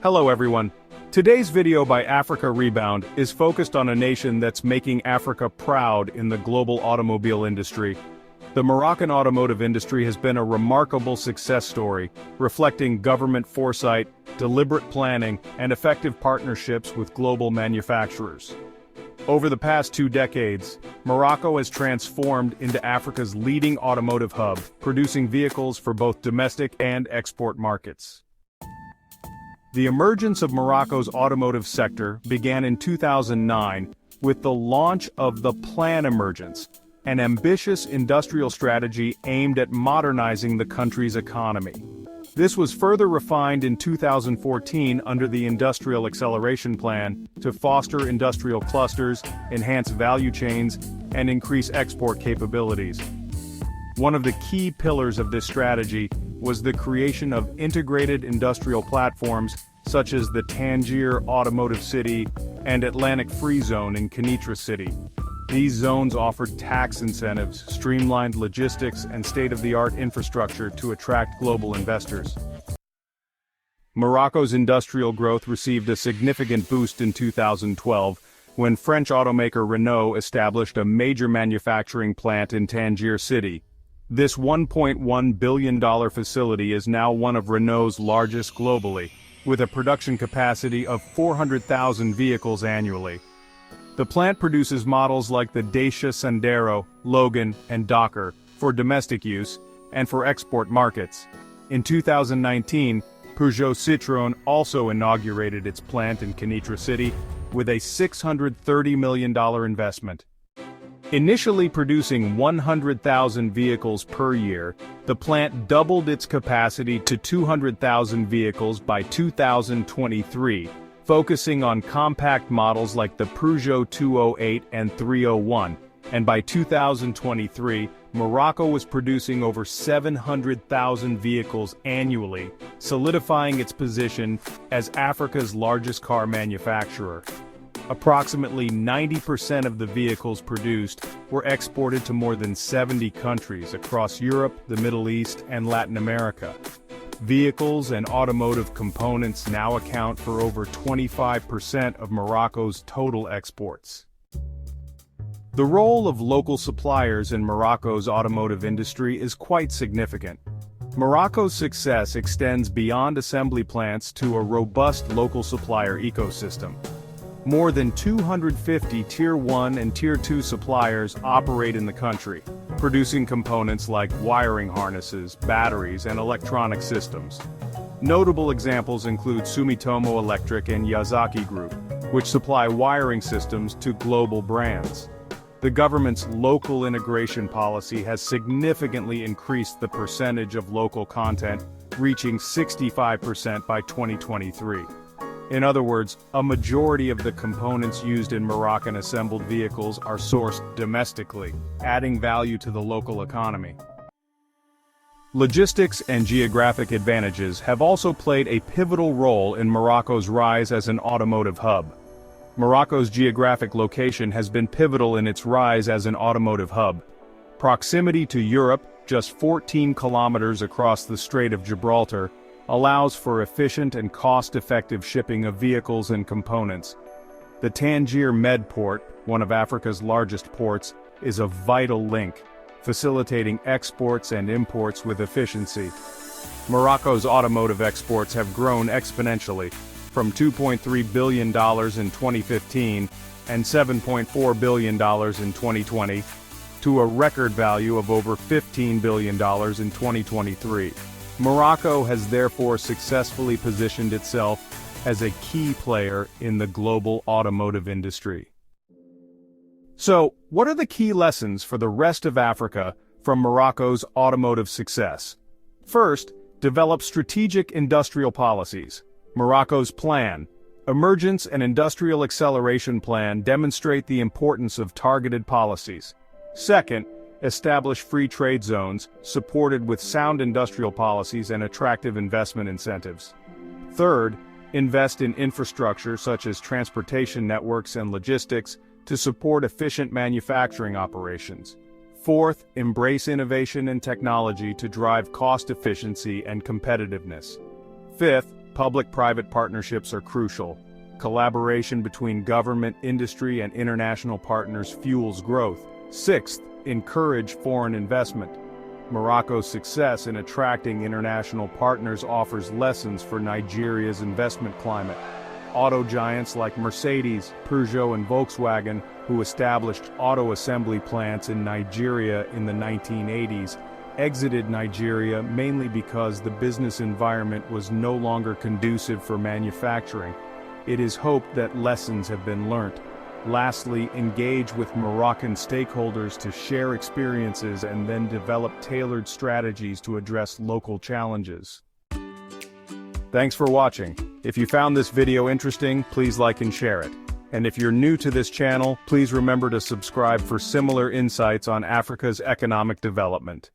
Hello everyone. Today's video by Africa Rebound is focused on a nation that's making Africa proud in the global automobile industry. The Moroccan automotive industry has been a remarkable success story, reflecting government foresight, deliberate planning, and effective partnerships with global manufacturers. Over the past 2 decades, Morocco has transformed into Africa's leading automotive hub, producing vehicles for both domestic and export markets. The emergence of Morocco's automotive sector began in 2009 with the launch of the Plan Emergence, an ambitious industrial strategy aimed at modernizing the country's economy. This was further refined in 2014 under the Industrial Acceleration Plan to foster industrial clusters, enhance value chains, and increase export capabilities. One of the key pillars of this strategy was the creation of integrated industrial platforms such as the Tangier Automotive City and Atlantic Free Zone in Kenitra City. These zones offered tax incentives, streamlined logistics, and state-of-the-art infrastructure to attract global investors. Morocco's industrial growth received a significant boost in 2012 when French automaker Renault established a major manufacturing plant in Tangier City. This $1.1 billion facility is now one of Renault's largest globally, with a production capacity of 400,000 vehicles annually. The plant produces models like the Dacia Sandero, Logan, and Docker for domestic use and for export markets. In 2019, Peugeot-Citroen also inaugurated its plant in Kenitra City with a $630 million investment. Initially producing 100,000 vehicles per year, the plant doubled its capacity to 200,000 vehicles by 2023, focusing on compact models like the Peugeot 208 and 301, and by 2023, Morocco was producing over 700,000 vehicles annually, solidifying its position as Africa's largest car manufacturer. Approximately 90% of the vehicles produced were exported to more than 70 countries across Europe, the Middle East, and Latin America. Vehicles and automotive components now account for over 25% of Morocco's total exports. The role of local suppliers in Morocco's automotive industry is quite significant. Morocco's success extends beyond assembly plants to a robust local supplier ecosystem. More than 250 Tier 1 and Tier 2 suppliers operate in the country, producing components like wiring harnesses, batteries, and electronic systems. Notable examples include Sumitomo Electric and Yazaki Group, which supply wiring systems to global brands. The government's local integration policy has significantly increased the percentage of local content, reaching 65% by 2023. In other words, a majority of the components used in Moroccan assembled vehicles are sourced domestically, adding value to the local economy. Logistics and geographic advantages have also played a pivotal role in Morocco's rise as an automotive hub. Morocco's geographic location has been pivotal in its rise as an automotive hub. Proximity to Europe, just 14 kilometers across the Strait of Gibraltar, allows for efficient and cost-effective shipping of vehicles and components. The Tangier Med Port, one of Africa's largest ports, is a vital link, facilitating exports and imports with efficiency. Morocco's automotive exports have grown exponentially, from $2.3 billion in 2015 and $7.4 billion in 2020, to a record value of over $15 billion in 2023. Morocco has therefore successfully positioned itself as a key player in the global automotive industry. So, what are the key lessons for the rest of Africa from Morocco's automotive success? First, develop strategic industrial policies. Morocco's plan, Emergence and Industrial Acceleration Plan, demonstrate the importance of targeted policies. Second, establish free trade zones, supported with sound industrial policies and attractive investment incentives. Third, invest in infrastructure such as transportation networks and logistics to support efficient manufacturing operations. Fourth, embrace innovation and technology to drive cost efficiency and competitiveness. Fifth, Public-private partnerships are crucial. Collaboration between government, industry, and international partners fuels growth. Sixth, encourage foreign investment. Morocco's success in attracting international partners offers lessons for Nigeria's investment climate. Auto giants like Mercedes, Peugeot, and Volkswagen, who established auto assembly plants in Nigeria in the 1980s, exited Nigeria mainly because the business environment was no longer conducive for manufacturing. It is hoped that lessons have been learnt. Lastly, engage with Moroccan stakeholders to share experiences and then develop tailored strategies to address local challenges. Thanks for watching. If you found this video interesting, please like and share it. And if you're new to this channel, please remember to subscribe for similar insights on Africa's economic development.